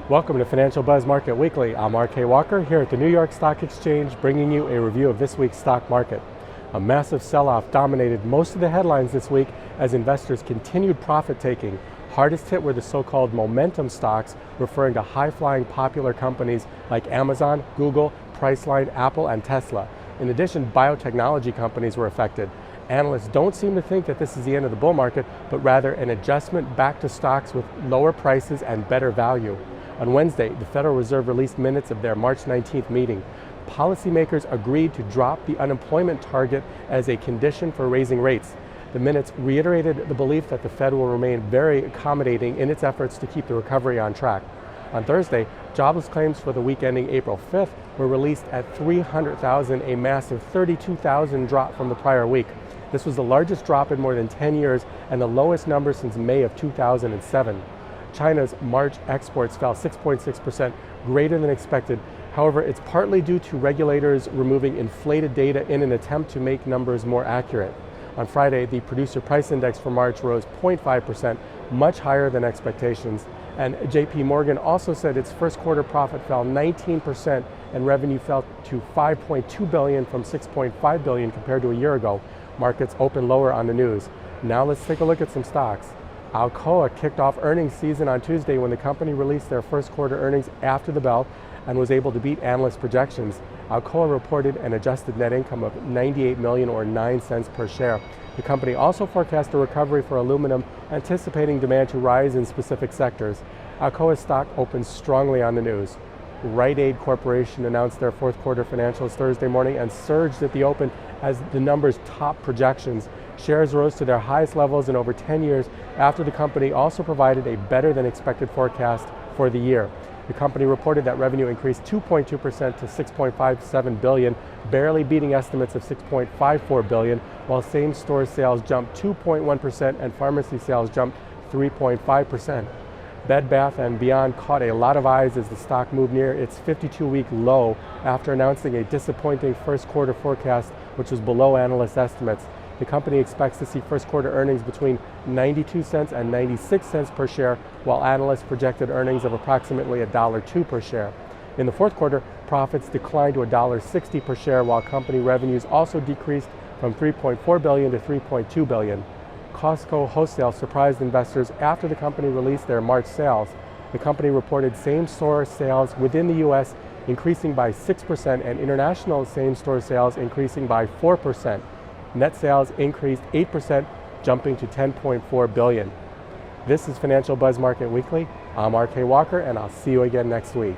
Welcome to Financial Buzz Market Weekly. I'm RK Walker here at the New York Stock Exchange, bringing you a review of this week's stock market. A massive sell-off dominated most of the headlines this week as investors continued profit-taking. Hardest hit were the so-called momentum stocks, referring to high-flying popular companies like Amazon, Google, Priceline, Apple, and Tesla. In addition, biotechnology companies were affected. Analysts don't seem to think that this is the end of the bull market, but rather an adjustment back to stocks with lower prices and better value. On Wednesday, the Federal Reserve released minutes of their March 19th meeting. Policymakers agreed to drop the unemployment target as a condition for raising rates. The minutes reiterated the belief that the Fed will remain very accommodating in its efforts to keep the recovery on track. On Thursday, jobless claims for the week ending April 5th were released at 300,000, a massive 32,000 drop from the prior week. This was the largest drop in more than 10 years and the lowest number since May of 2007. China's March exports fell 6.6%, greater than expected. However, it's partly due to regulators removing inflated data in an attempt to make numbers more accurate. On Friday, the producer price index for March rose 0.5%, much higher than expectations. And JP Morgan also said its first quarter profit fell 19% and revenue fell to $5.2 billion from $6.5 billion compared to a year ago. Markets opened lower on the news. Now let's take a look at some stocks. Alcoa kicked off earnings season on Tuesday when the company released their first quarter earnings after the bell and was able to beat analyst projections. Alcoa reported an adjusted net income of $98 million or 9 cents per share. The company also forecast a recovery for aluminum, anticipating demand to rise in specific sectors. Alcoa's stock opened strongly on the news. Rite Aid Corporation announced their fourth quarter financials Thursday morning and surged at the open as the numbers topped projections. Shares rose to their highest levels in over 10 years after the company also provided a better than expected forecast for the year. The company reported that revenue increased 2.2% to $6.57 billion, barely beating estimates of $6.54 billion, while same-store sales jumped 2.1% and pharmacy sales jumped 3.5%. Bed Bath & Beyond caught a lot of eyes as the stock moved near its 52-week low after announcing a disappointing first quarter forecast, which was below analyst estimates. The company expects to see first quarter earnings between 92 cents and 96 cents per share, while analysts projected earnings of approximately $1.02 per share. In the fourth quarter, profits declined to $1.60 per share, while company revenues also decreased from $3.4 billion to $3.2 billion. Costco Wholesale surprised investors after the company released their March sales. The company reported same-store sales within the U.S. increasing by 6% and international same-store sales increasing by 4%. Net sales increased 8%, jumping to $10.4 billion. This is Financial Buzz Market Weekly. I'm RK Walker, and I'll see you again next week.